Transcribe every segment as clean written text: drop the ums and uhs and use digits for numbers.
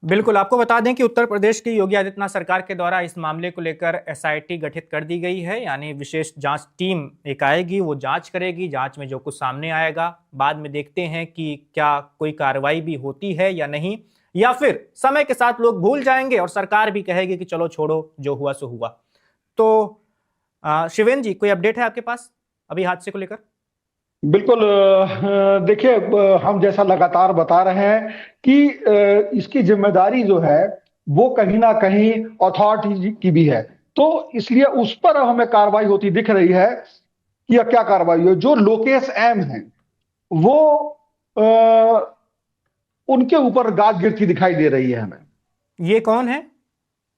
बिल्कुल, आपको बता दें कि उत्तर प्रदेश की योगी आदित्यनाथ सरकार के द्वारा इस मामले को लेकर एसआईटी गठित कर दी गई है, यानी विशेष जांच टीम एक आएगी, वो जांच करेगी। जांच में जो कुछ सामने आएगा, बाद में देखते हैं कि क्या कोई कार्रवाई भी होती है या नहीं, या फिर समय के साथ लोग भूल जाएंगे और सरकार भी कहेगी कि चलो छोड़ो, जो हुआ सो हुआ। तो शिवेंद्र जी, कोई अपडेट है आपके पास अभी हादसे को लेकर? बिल्कुल। देखिए, हम जैसा लगातार बता रहे हैं कि इसकी जिम्मेदारी जो है वो कहीं ना कहीं अथॉरिटी की भी है, तो इसलिए उस पर हमें कार्रवाई होती दिख रही है कि क्या कार्रवाई हो। जो लोकेश एम है वो अ, उनके ऊपर गाज गिरती दिखाई दे रही है हमें। ये कौन है?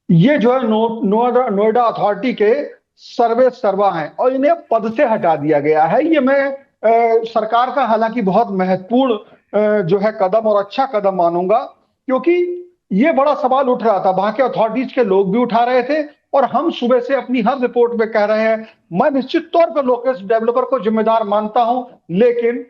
ये जो है नोएडा अथॉरिटी के सर्वे सर्वा हैं और इन्हें पद से हटा दिया गया है। ये मैं सरकार का हालांकि बहुत महत्वपूर्ण जो है कदम और अच्छा कदम मानूंगा, क्योंकि ये बड़ा सवाल उठ रहा था, वहां के अथॉरिटीज के लोग भी उठा रहे थे और हम सुबह से अपनी हर रिपोर्ट में कह रहे हैं। मैं निश्चित तौर पर लोकेश डेवलपर को जिम्मेदार मानता हूं, लेकिन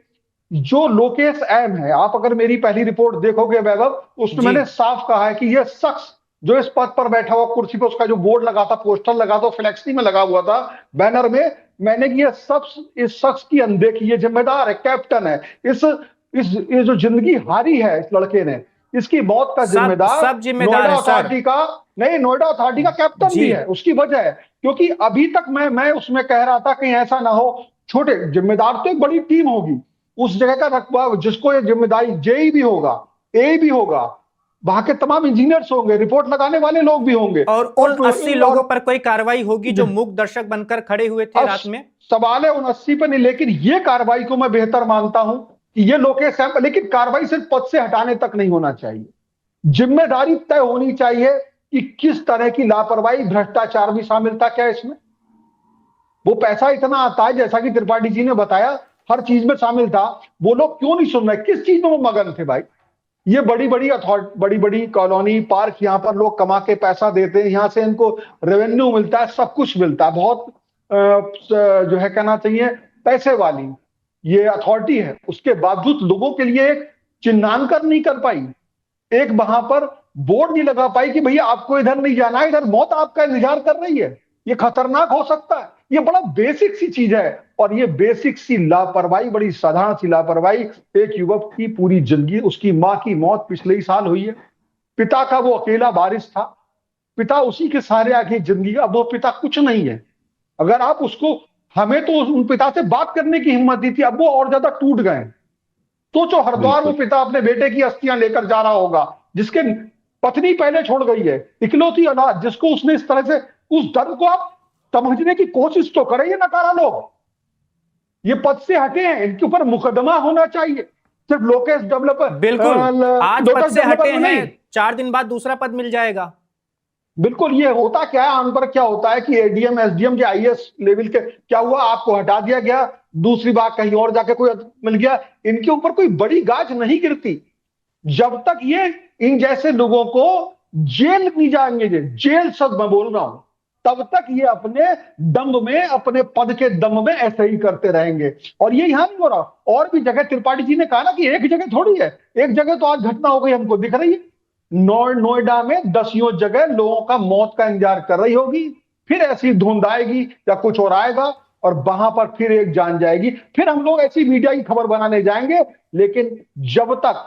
जो लोकेश एम है, आप अगर मेरी पहली रिपोर्ट देखोगे वैभव, उसमें मैंने साफ कहा है कि यह शख्स जो इस पद पर बैठा हुआ, कुर्सी पर उसका जो बोर्ड लगा था, पोस्टर लगा था, फ्लेक्सी में लगा हुआ था, बैनर में, मैंने कि इस शख्स की अनदेखी, ये जिम्मेदार है, कैप्टन है। ये जो जिंदगी हारी है इस लड़के ने, इसकी मौत का जिम्मेदार सब जिम्मेदार नोएडा है अथॉरिटी का नहीं, नोएडा अथॉरिटी का कैप्टन भी है। उसकी वजह है क्योंकि अभी तक मैं उसमें कह रहा था कहीं ऐसा ना हो, छोटे जिम्मेदार तो एक बड़ी टीम होगी, उस जगह का रखवा जिसको ये जिम्मेदारी, जेई भी होगा, ए भी होगा, वहां के तमाम इंजीनियर्स होंगे, रिपोर्ट लगाने वाले लोग भी होंगे, और उन 80 लोगों पर कोई कार्रवाई होगी जो मूक दर्शक बनकर खड़े हुए थे रात में? सवाल है उन 80 पर नहीं, लेकिन ये कार्रवाई को मैं बेहतर मानता हूं कि ये लोकेश है, लेकिन कार्रवाई सिर्फ पद से हटाने तक नहीं होना चाहिए। जिम्मेदारी तय होनी चाहिए कि किस तरह की लापरवाही, भ्रष्टाचार भी शामिल था क्या इसमें। वो पैसा इतना आता है, जैसा कि त्रिपाठी जी ने बताया, हर चीज में शामिल था। वो लोग क्यों नहीं सुन रहे, किस चीज में वो मगन थे भाई। ये बड़ी बड़ी कॉलोनी पार्क, यहाँ पर लोग कमा के पैसा देते हैं, यहाँ से इनको रेवेन्यू मिलता है, सब कुछ मिलता है, बहुत जो है कहना चाहिए पैसे वाली ये अथॉरिटी है। उसके बावजूद लोगों के लिए एक चिन्हांकन नहीं कर पाई, एक वहां पर बोर्ड नहीं लगा पाई कि भैया आपको इधर नहीं जाना है, इधर मौत आपका इंतजार कर रही है, ये खतरनाक हो सकता है। ये बड़ा बेसिक सी चीज है, और ये बेसिक सी लापरवाही, बड़ी साधारण सी लापरवाही, एक युवक की पूरी जिंदगी, उसकी मां की मौत पिछले ही साल हुई है, पिता का वो अकेला वारिस था, पिता उसी के सहारे आगे जिंदगी, अब वो पिता कुछ नहीं है। अगर आप उसको, हमें तो उन पिता से बात करने की हिम्मत दी थी, अब वो और ज्यादा टूट गए। सोचो हरिद्वार वो पिता अपने बेटे की अस्थियां लेकर जा रहा होगा, जिसके पत्नी पहले छोड़ गई है, इकलौती औलाद, जिसको उसने इस तरह से, उस दर्द को आप समझने की कोशिश तो करें। ये नकारा लोग, ये पद से हटे हैं, इनके ऊपर मुकदमा होना चाहिए। सिर्फ लोकेश डेवलपर, बिल्कुल, आज पद से हटे हैं, 4 दिन बाद दूसरा पद मिल जाएगा। बिल्कुल। ये होता क्या है आम पर, क्या होता है कि एडीएम एसडीएम के आईएएस लेवल के, क्या हुआ, आपको हटा दिया गया, दूसरी बार कहीं और जाके कोई मिल गया, इनके ऊपर कोई बड़ी गाज नहीं गिरती जब तक ये इन जैसे लोगों को जेल नहीं जाएंगे, जेल शब्द मैं बोल रहा हूं, तब तक ये अपने दम में, अपने पद के दम में ऐसे ही करते रहेंगे। और ये यहां नहीं हो रहा, और भी जगह, त्रिपाठी जी ने कहा ना कि एक जगह थोड़ी है, एक जगह तो आज घटना हो गई हमको दिख रही है, नोएडा में दसियों जगह लोगों का मौत का इंतजार कर रही होगी, फिर ऐसी धुंध आएगी या कुछ और आएगा और वहां पर फिर एक जान जाएगी, फिर हम लोग ऐसी मीडिया की खबर बनाने जाएंगे। लेकिन जब तक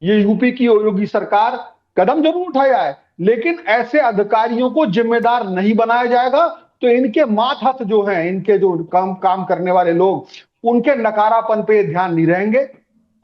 ये यूपी की योगी सरकार कदम जरूर उठाया है, लेकिन ऐसे अधिकारियों को जिम्मेदार नहीं बनाया जाएगा, तो इनके मातहत जो हैं, इनके जो काम करने वाले लोग, उनके नकारापन पे ध्यान नहीं रहेंगे,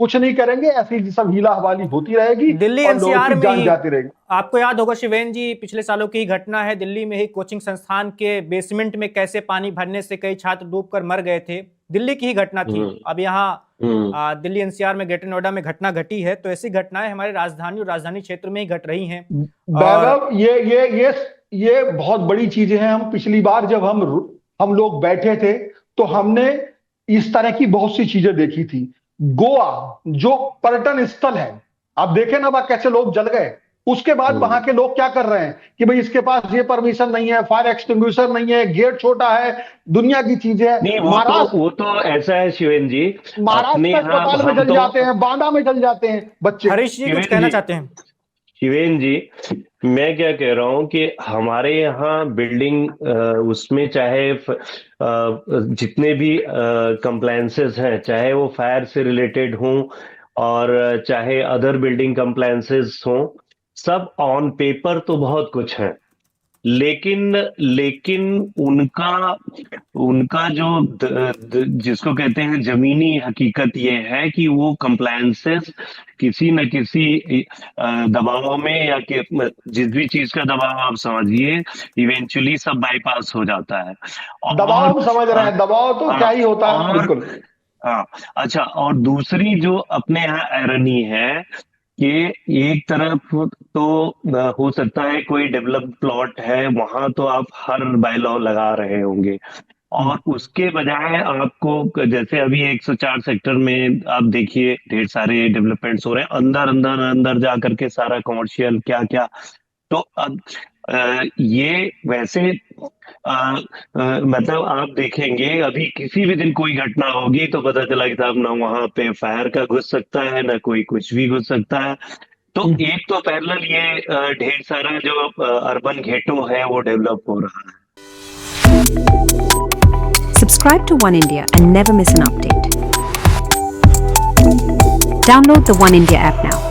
कुछ नहीं करेंगे, ऐसी सब हीला हवाली होती रहेगी, दिल्ली और एनसीआर में जान जाती रहेगी। आपको याद होगा शिवेंद्र जी, पिछले सालों की घटना है, दिल्ली में ही कोचिंग संस्थान के बेसमेंट में कैसे पानी भरने से कई छात्र डूबकर मर गए थे, दिल्ली की ही घटना थी। अब यहाँ दिल्ली एनसीआर में, ग्रेटर नोएडा में घटना घटी है, तो ऐसी घटनाएं हमारे राजधानी और राजधानी क्षेत्र में ही घट रही हैं। वैभव, ये बहुत बड़ी चीजें हैं। हम पिछली बार जब हम लोग बैठे थे तो हमने इस तरह की बहुत सी चीजें देखी थी। गोवा जो पर्यटन स्थल है, आप देखें ना वहां कैसे लोग जल गए, उसके बाद वहां के लोग क्या कर रहे हैं कि भाई इसके पास ये परमिशन नहीं है, फायर एक्सटिंग्विशर नहीं है, गेट छोटा है, दुनिया की चीजें है। वो तो ऐसा है शिवेंद्र जी, महाराष्ट्र के अस्पताल में जल जाते हैं, बांदा में जल जाते हैं बच्चे। हरीश जी कुछ कहना चाहते हैं? शिवेन जी, मैं क्या कह रहा हूँ कि हमारे यहाँ बिल्डिंग उसमें चाहे जितने भी कंप्लायंसेस हैं, चाहे वो फायर से रिलेटेड हों और चाहे अदर बिल्डिंग कंप्लायंसेस हों, सब ऑन पेपर तो बहुत कुछ है, लेकिन लेकिन उनका उनका जो जिसको कहते हैं जमीनी हकीकत ये है कि वो कंप्लायंसेस किसी न किसी दबाव में या जिस भी चीज का दबाव आप समझिए, इवेंचुअली सब बाईपास हो जाता है। दबाव और हम समझ रहे हैं, दबाव तो क्या ही होता है, और बिल्कुल। हाँ, अच्छा, और दूसरी जो अपने यहाँ एरनी है कि एक तरफ तो हो सकता है कोई डेवलप्ड प्लॉट है, वहां तो आप हर बायलॉ लगा रहे होंगे, और उसके बजाय आपको जैसे अभी 104 सेक्टर में आप देखिए ढेर सारे डेवलपमेंट्स हो रहे हैं, अंदर अंदर अंदर जा करके सारा कमर्शियल क्या क्या। तो अब ये वैसे मतलब आप देखेंगे अभी किसी भी दिन कोई घटना होगी तो पता चला कि साहब ना वहां पे फायर का घुस सकता है, ना कोई कुछ भी घुस सकता है। तो एक तो पैरेलल ये ढेर सारा जो अर्बन घेटो है वो डेवलप हो रहा है। Subscribe to One India and never miss an update. Download the One India app now.